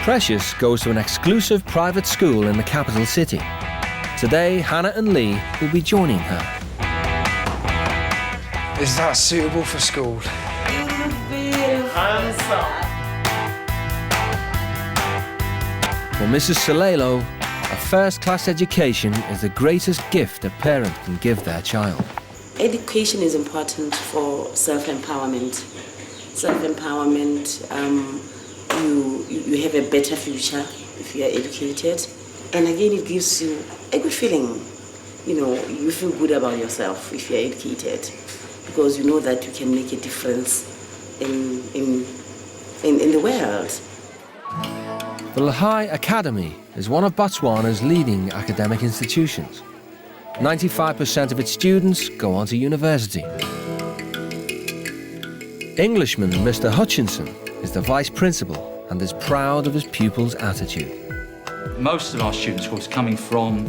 Precious goes to an exclusive private school in the capital city. Today, Hannah and Lee will be joining her. Is that suitable for school? For Mrs. Solelo, a first-class education is the greatest gift a parent can give their child. Education is important for self-empowerment. Self-empowerment, you have a better future if you are educated. And again, it gives you a good feeling. You know, you feel good about yourself if you are educated, because you know that you can make a difference in the world. The Lehigh Academy is one of Botswana's leading academic institutions. 95% of its students go on to university. Englishman Mr. Hutchinson is the vice principal and is proud of his pupils' attitude. Most of our students, of course, coming from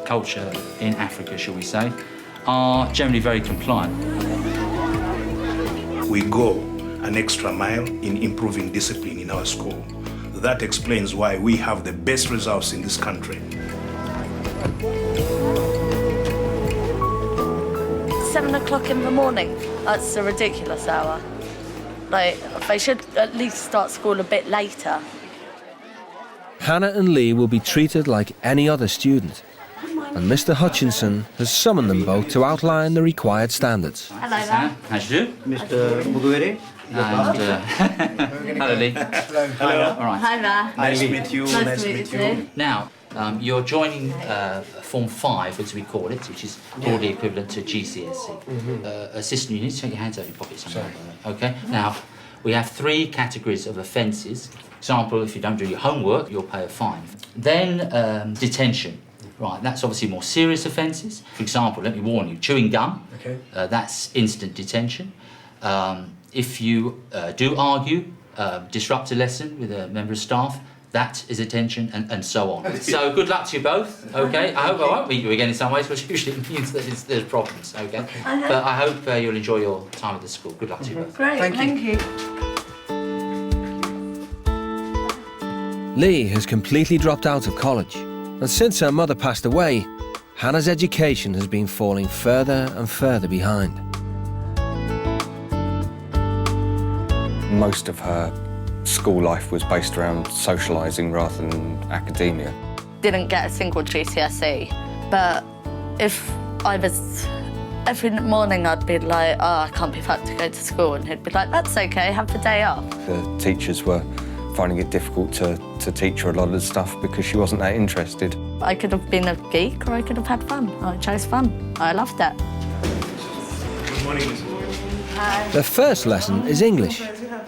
culture in Africa, shall we say, are generally very compliant. We go an extra mile in improving discipline in our school. That explains why we have the best results in this country. 7 o'clock in the morning, that's a ridiculous hour. Like, they should at least start school a bit later. Hannah and Lee will be treated like any other student, and Mr. Hutchinson has summoned them both to outline the required standards. Hello there. How do you do? Mr. Muguere. And hello, Lee. Hello. All right. Hi there. Nice to meet you. Nice to meet you. Now, you're joining Form 5, as we call it, which is broadly equivalent to GCSE. Assistant, you need to take your hands out of your pockets somewhere. Okay? Now, we have 3 categories of offences. Example, if you don't do your homework, you'll pay a fine. Then detention. Right, that's obviously more serious offences. For example, let me warn you, chewing gum, that's instant detention. If you do argue, disrupt a lesson with a member of staff, that is detention, and so on. So good luck to you both, okay? I hope I won't meet you again in some ways, which usually means that there's problems, okay? But I hope you'll enjoy your time at the school. Good luck to you both. Great, thank you. Lee has completely dropped out of college, and since her mother passed away, Hannah's education has been falling further and further behind. Most of her school life was based around socialising rather than academia. Didn't get a single GCSE, but if I was... Every morning I'd be like, oh, I can't be fucked to go to school, and he'd be like, that's okay, have the day off. The teachers were finding it difficult to teach her a lot of the stuff because she wasn't that interested. I could have been a geek or I could have had fun. I chose fun. I loved it. Good morning, Mrs. The first lesson is English,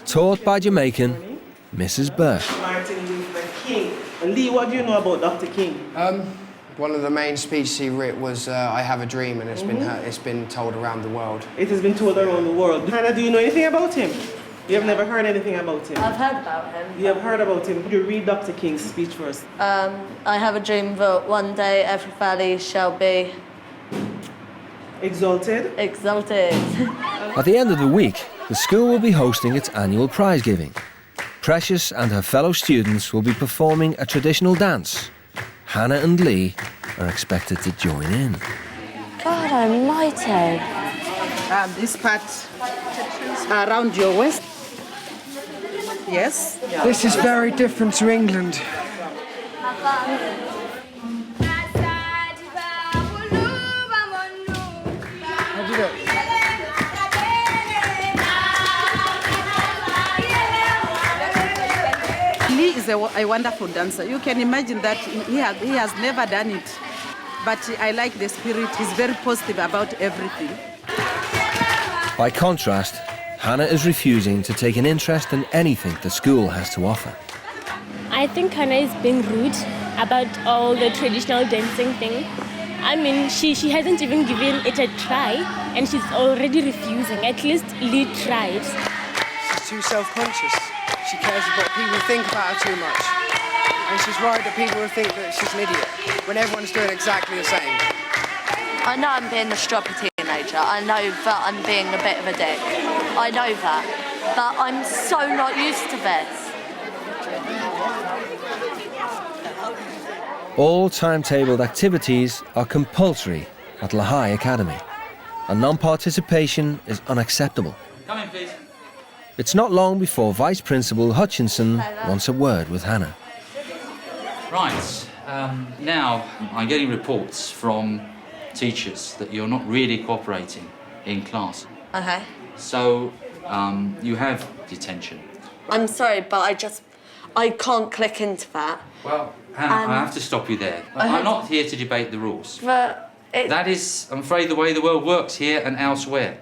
taught by Jamaican Mrs. Burke. Martin Luther King. And Lee, what do you know about Dr. King? One of the main speeches he wrote was I Have a Dream, and it's been told around the world. It has been told around the world. Hannah, do you know anything about him? You have never heard anything about him? I've heard about him. You have heard about him. Could you read Dr. King's speech first? I have a dream that one day every valley shall be... Exalted? Exalted. At the end of the week, the school will be hosting its annual prize giving. Precious and her fellow students will be performing a traditional dance. Hannah and Lee are expected to join in. God almighty. This part around your waist. Yes? This is very different to England. How do you do it? Lee is a wonderful dancer. You can imagine that he has never done it. But I like the spirit. He's very positive about everything. By contrast, Hannah is refusing to take an interest in anything the school has to offer. I think Hannah is being rude about all the traditional dancing thing. I mean, she hasn't even given it a try, and she's already refusing. At least Lee tried. She's too self-conscious. She cares what people think about her too much. And she's worried that people will think that she's an idiot, when everyone's doing exactly the same. I know I'm being a stroppy teenager. I know that I'm being a bit of a dick. I know that. But I'm so not used to this. All timetabled activities are compulsory at Lehigh Academy, and non-participation is unacceptable. Come in, please. It's not long before Vice Principal Hutchinson wants a word with Hannah. Right, now I'm getting reports from teachers that you're not really cooperating in class. Okay. So, you have detention. I'm sorry, but I can't click into that. Well, Hannah, I have to stop you there. I'm not here to debate the rules. But That is, I'm afraid, the way the world works here and elsewhere.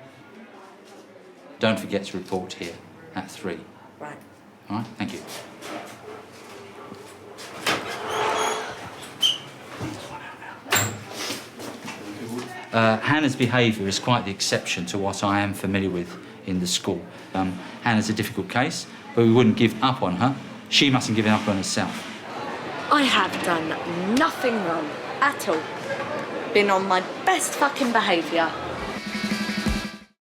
Don't forget to report here at 3. Right. All right, thank you. Hannah's behaviour is quite the exception to what I am familiar with in the school. Hannah's a difficult case, but we wouldn't give up on her. She mustn't give up on herself. I have done nothing wrong at all. Been on my best fucking behaviour.